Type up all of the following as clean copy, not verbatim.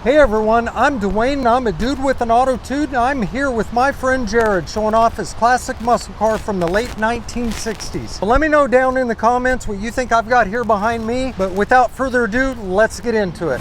Hey everyone, I'm Dwayne and I'm a dude with an Autotude, and I'm here with my friend Jared showing off his classic muscle car from the late 1960s. So let me know down in the comments what you think I've got here behind me, but without further ado, let's get into it.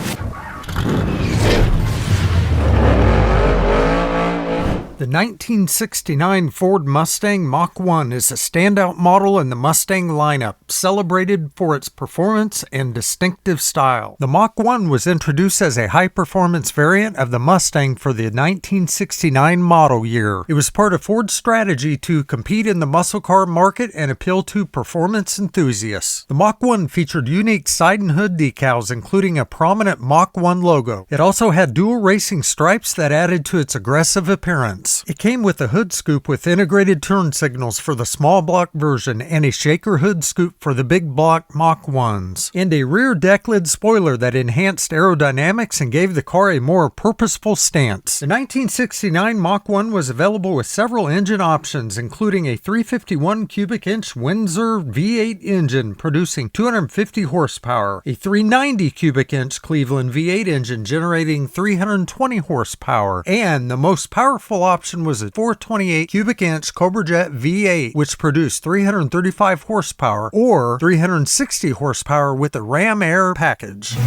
The 1969 Ford Mustang Mach 1 is a standout model in the Mustang lineup, celebrated for its performance and distinctive style. The Mach 1 was introduced as a high-performance variant of the Mustang for the 1969 model year. It was part of Ford's strategy to compete in the muscle car market and appeal to performance enthusiasts. The Mach 1 featured unique side and hood decals, including a prominent Mach 1 logo. It also had dual racing stripes that added to its aggressive appearance. It came with a hood scoop with integrated turn signals for the small block version and a shaker hood scoop for the big block Mach 1s, and a rear deck lid spoiler that enhanced aerodynamics and gave the car a more purposeful stance. The 1969 Mach 1 was available with several engine options, including a 351 cubic inch Windsor V8 engine producing 250 horsepower, a 390 cubic inch Cleveland V8 engine generating 320 horsepower, and the most powerful option was a 428 cubic inch Cobra Jet V8, which produced 335 horsepower or 360 horsepower with the Ram Air package.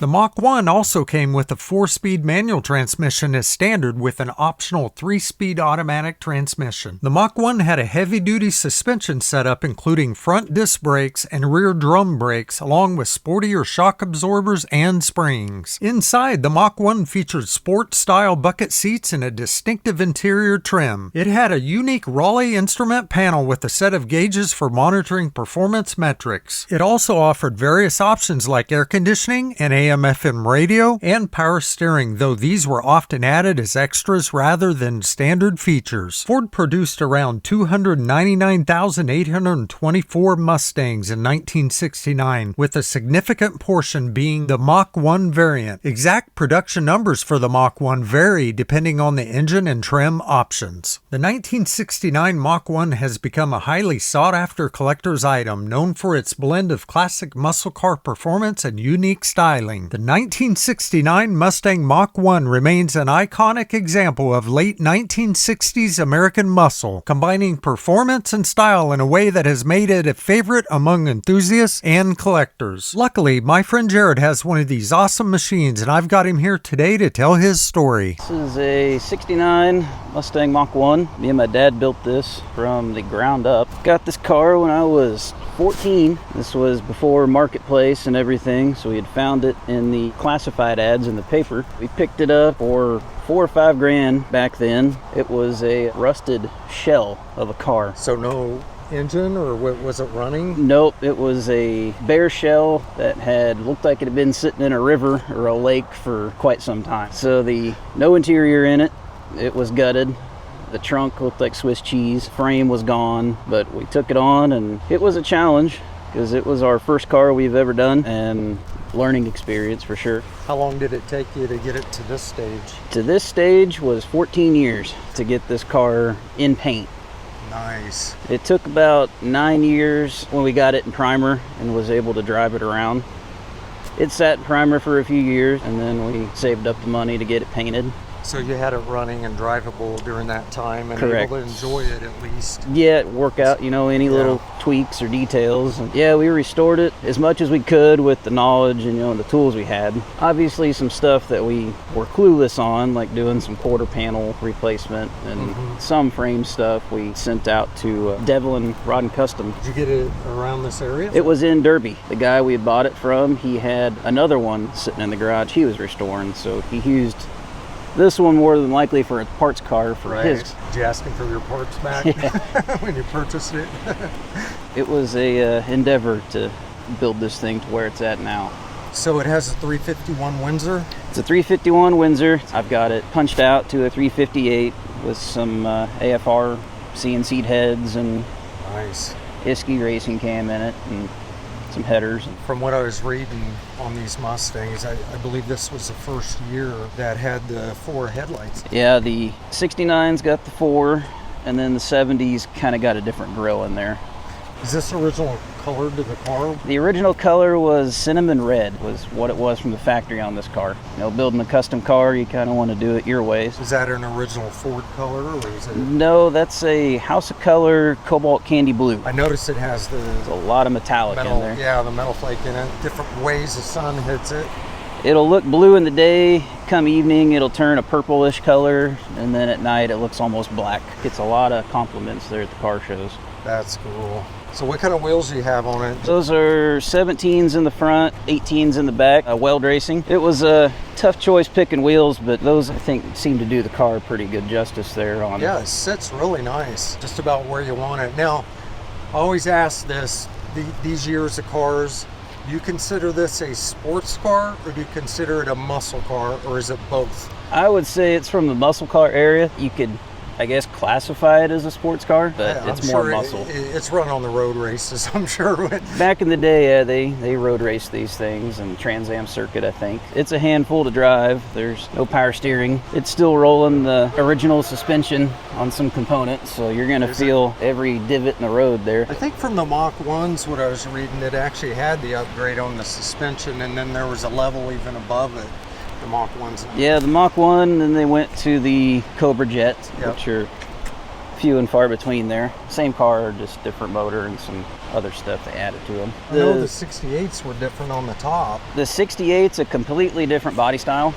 The Mach 1 also came with a 4-speed manual transmission as standard with an optional 3-speed automatic transmission. The Mach 1 had a heavy-duty suspension setup including front disc brakes and rear drum brakes, along with sportier shock absorbers and springs. Inside, the Mach 1 featured sport-style bucket seats and a distinctive interior trim. It had a unique Raleigh instrument panel with a set of gauges for monitoring performance metrics. It also offered various options like air conditioning and AM/FM radio and power steering, though these were often added as extras rather than standard features. Ford produced around 299,824 Mustangs in 1969, with a significant portion being the Mach 1 variant. Exact production numbers for the Mach 1 vary depending on the engine and trim options. The 1969 Mach 1 has become a highly sought-after collector's item, known for its blend of classic muscle car performance and unique styling. The 1969 Mustang Mach 1 remains an iconic example of late 1960s American muscle, combining performance and style in a way that has made it a favorite among enthusiasts and collectors. Luckily, my friend Jared has one of these awesome machines, and I've got him here today to tell his story. This is a 69 Mustang Mach 1. Me and my dad built this from the ground up. Got this car when I was 14. This was before Marketplace and everything, so we had found it in the classified ads in the paper. We picked it up for $4 or $5 grand back then. It was a rusted shell of a car. So no engine, or was it running? Nope, it was a bare shell that had looked like it had been sitting in a river or a lake for quite some time. So no interior in it. It was gutted. The trunk looked like Swiss cheese. Frame was gone, but we took it on, and it was a challenge because it was our first car we've ever done, and learning experience for sure. How long did it take you to get it to this stage? To this stage was 14 years to get this car in paint. Nice. It took about 9 years when we got it in primer and was able to drive it around. It sat in primer for a few years, and then we saved up the money to get it painted. So you had it running and drivable during that time, and Correct. able to enjoy it at least. Yeah, work out, any little tweaks or details. And yeah, we restored it as much as we could with the knowledge and the tools we had. Obviously some stuff that we were clueless on, like doing some quarter panel replacement and some frame stuff we sent out to Devlin Rod and Custom. Did you get it around this area? It was in Derby. The guy we had bought it from, he had another one sitting in the garage he was restoring, so he used this one more than likely for a parts car for his. Did you ask him for your parts back when you purchased it? It was a endeavor to build this thing to where it's at now. So it has a 351 Windsor? It's a 351 Windsor. I've got it punched out to a 358 with some AFR CNC heads and nice Isky racing cam in it, and some headers. From what I was reading on these Mustangs, I believe this was the first year that had the 4 headlights. Yeah, the 69's got the 4, and then the 70's kind of got a different grill in there. Is this original color to the car? The original color was cinnamon red, was what it was from the factory on this car. You know, building a custom car, you kind of want to do it your ways. Is that an original Ford color, or is it? No, that's a House of Color cobalt candy blue. I noticed it has There's a lot of metallic metal, in there. yeah, the metal flake in it. Different ways the sun hits it. It'll look blue in the day, come evening it'll turn a purplish color, and then at night it looks almost black. Gets a lot of compliments there at the car shows. That's cool. So what kind of wheels do you have on it? Those are 17s in the front, 18s in the back, weld racing. It was a tough choice picking wheels, but those I think seem to do the car pretty good justice there on it. Yeah, it sits really nice, just about where you want it. Now, I always ask this, these years of cars, do you consider this a sports car, or do you consider it a muscle car, or is it both? I would say it's from the muscle car area. You could, I guess, classify it as a sports car, but Yeah, it's I'm more sure muscle. It's run on the road races, I'm sure. Back in the day, yeah, they road raced these things and Trans Am circuit, I think. It's a handful to drive. There's no power steering. It's still rolling the original suspension on some components, so you're going to feel every divot in the road there. I think from the Mach 1s, what I was reading, it actually had the upgrade on the suspension, and then there was a level even above it, the Mach 1s. Yeah, the Mach 1, then they went to the Cobra Jet, which are few and far between there. Same car, just different motor and some other stuff they added to them. I know the 68s were different on the top. The 68's a completely different body style.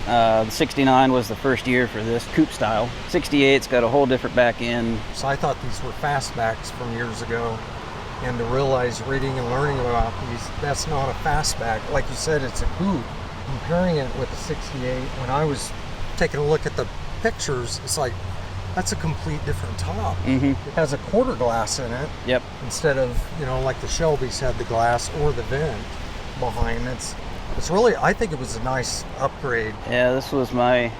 The 69 was the first year for this coupe style. 68's got a whole different back end. So I thought these were fastbacks from years ago, and to realize reading and learning about these, that's not a fastback. Like you said, it's a coupe. Comparing it with the 68, when I was taking a look at the pictures, it's like, that's a complete different top. It has a quarter glass in it. Yep. Instead of, like the Shelby's had the glass or the vent behind. It's really, I think it was a nice upgrade. Yeah, this was my,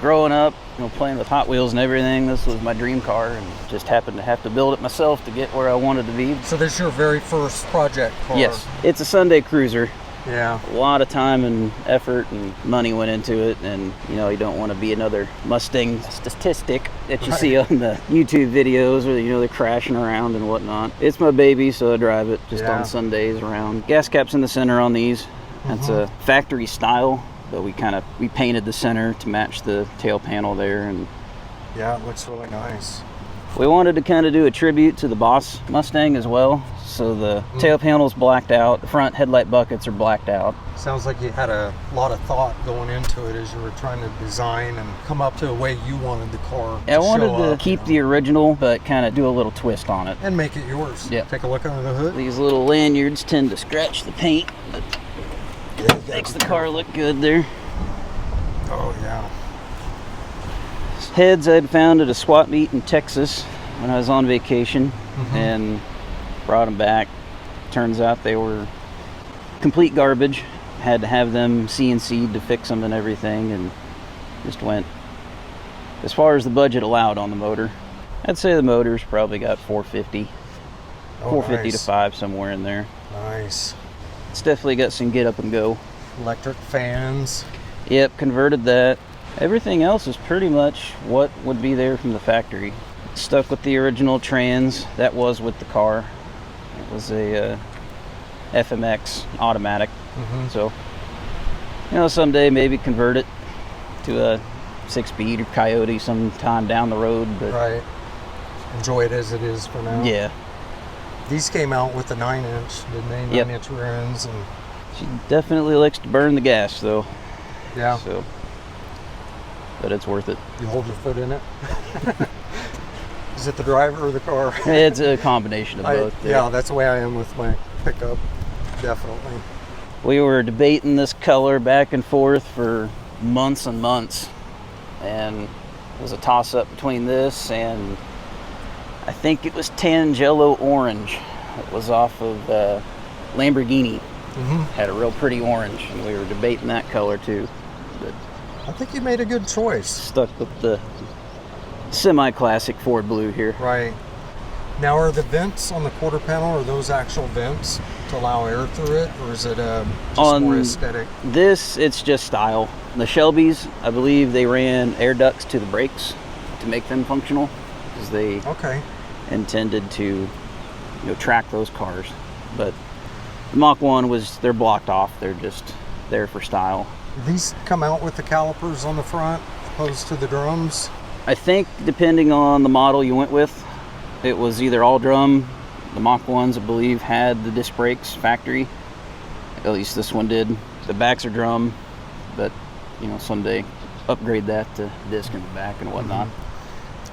growing up, playing with Hot Wheels and everything, this was my dream car, and just happened to have to build it myself to get where I wanted to be. So this is your very first project car? Yes. It's a Sunday cruiser. Yeah. A lot of time and effort and money went into it, and you don't want to be another Mustang statistic that you see on the YouTube videos where they're crashing around and whatnot. It's my baby, so I drive it just on Sundays around. Gas caps in the center on these. That's a factory style, but we painted the center to match the tail panel there, and yeah, it looks really nice. we wanted to kind of do a tribute to the Boss Mustang as well. So the tail panel's blacked out, the front headlight buckets are blacked out. Sounds like you had a lot of thought going into it as you were trying to design and come up to a way you wanted the car to I wanted show to up, keep the original, but kind of do a little twist on it. and make it yours. Yeah. Take a look under the hood. These little lanyards tend to scratch the paint, but makes the car look good there. Oh yeah. Heads I'd found at a swap meet in Texas when I was on vacation, and brought them back. Turns out they were complete garbage. Had to have them CNC'd to fix them and everything, and just went as far as the budget allowed on the motor. I'd say the motor's probably got 450, 450 to 5, somewhere in there. Nice. It's definitely got some get up and go. Electric fans. Yep, converted that. Everything else is pretty much what would be there from the factory. Stuck with the original trans that was with the car. It was a FMX automatic. So, someday maybe convert it to a 6-speed or Coyote sometime down the road. But Right. Enjoy it as it is for now. yeah, These came out with the 9-inch, didn't they? 9-inch rims, and she definitely likes to burn the gas though. yeah. So, but it's worth it. You hold your foot in it. Is it the driver or the car? It's a combination of both. Yeah, that's the way I am with my pickup. Definitely. We were debating this color back and forth for months and months, and it was a toss-up between this and I think it was Tangelo Orange. It was off of Lamborghini. Had a real pretty orange, and we were debating that color too. But I think you made a good choice. stuck with the semi-classic Ford blue here. Right. Now, are the vents on the quarter panel, are those actual vents to allow air through it, or is it just more aesthetic? This, it's just style. The Shelby's, I believe they ran air ducts to the brakes to make them functional, because they intended to track those cars. But the Mach 1 they're blocked off. They're just there for style. These come out with the calipers on the front opposed to the drums? I think depending on the model you went with, it was either all drum. The Mach 1s, I believe, had the disc brakes factory. At least this one did. The backs are drum, but someday upgrade that to disc in the back and whatnot.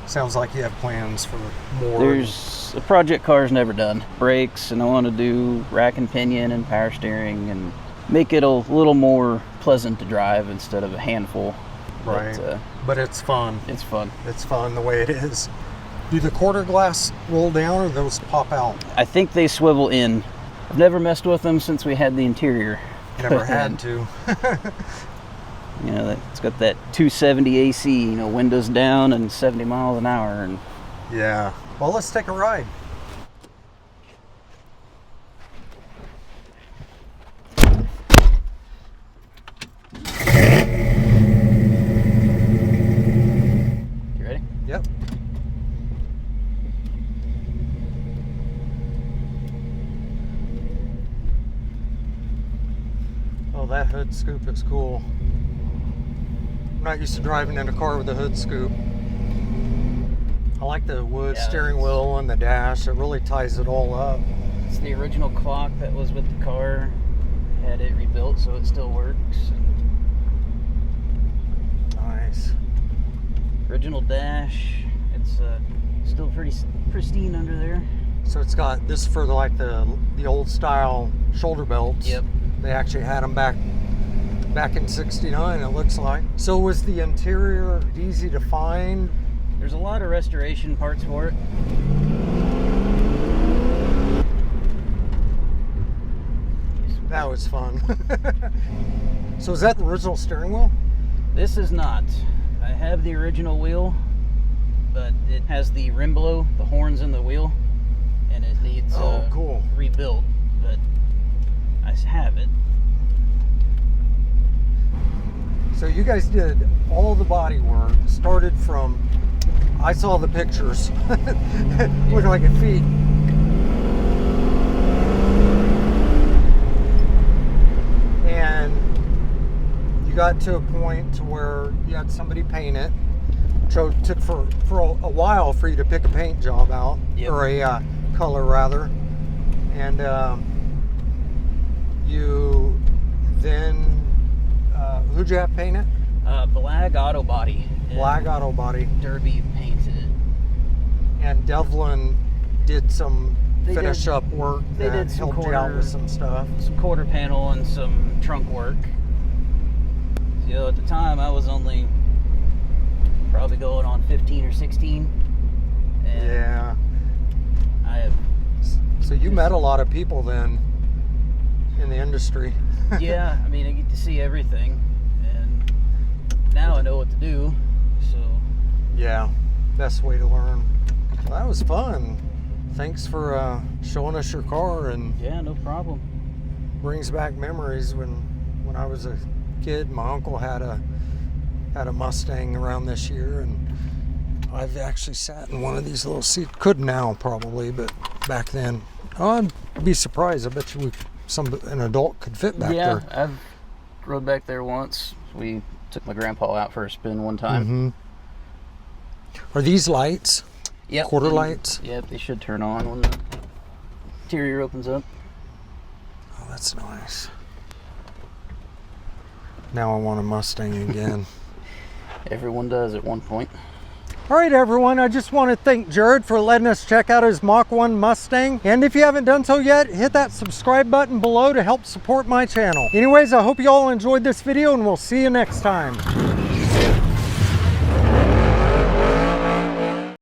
Sounds like you have plans for more. There's a project car's never done. Brakes, and I want to do rack and pinion and power steering and make it a little more pleasant to drive instead of a handful. Right. But it's fun. It's fun. It's fun the way it is. Do the quarter glass roll down or those pop out? I think they swivel in. I've never messed with them since we had the interior. Never had to. It's got that 270 AC, windows down and 70 miles an hour. And yeah. Well, let's take a ride. You ready? Yep. Oh, that hood scoop is cool. I'm not used to driving in a car with a hood scoop. I like the wood steering wheel and the dash. It really ties it all up. It's the original clock that was with the car. Had it rebuilt so it still works. Nice. Original dash. It's still pretty pristine under there. So it's got this for like the old style shoulder belts. Yep. They actually had them back in '69, it looks like. So was the interior easy to find? There's a lot of restoration parts for it. That was fun. So is that the original steering wheel? This is not. I have the original wheel, but it has the rim below, the horns in the wheel, and it needs cool. rebuilt, but I have it. So you guys did all the body work, started from, I saw the pictures, looking like a feet. And you got to a point to where you had somebody paint it. So it took for a while for you to pick a paint job out, or a color rather. And you then, who'd you have paint it? Black Auto Body. Black Auto Body. Derby painted it. And Devlin did some finish up work that helped you out with some stuff. Some quarter panel and some trunk work. So at the time I was only probably going on 15 or 16. And yeah. I have. So you met a lot of people then in the industry. Yeah, I mean I get to see everything, and now I know what to do. So yeah, best way to learn. Well, that was fun. Thanks for showing us your car, and yeah, no problem. Brings back memories when I was a kid. My uncle had a Mustang around this year, and I've actually sat in one of these little seats. Could now probably, but back then, I'd be surprised. I bet you an adult could fit back there. Yeah, I've rode back there once. We took my grandpa out for a spin one time. Mm-hmm. Are these lights? Yep. Quarter lights? Yep, they should turn on when the interior opens up. Oh, that's nice. Now I want a Mustang again. Everyone does at one point. All right, everyone, I just want to thank Jared for letting us check out his Mach 1 Mustang. And if you haven't done so yet, hit that subscribe button below to help support my channel. Anyways, I hope you all enjoyed this video, and we'll see you next time.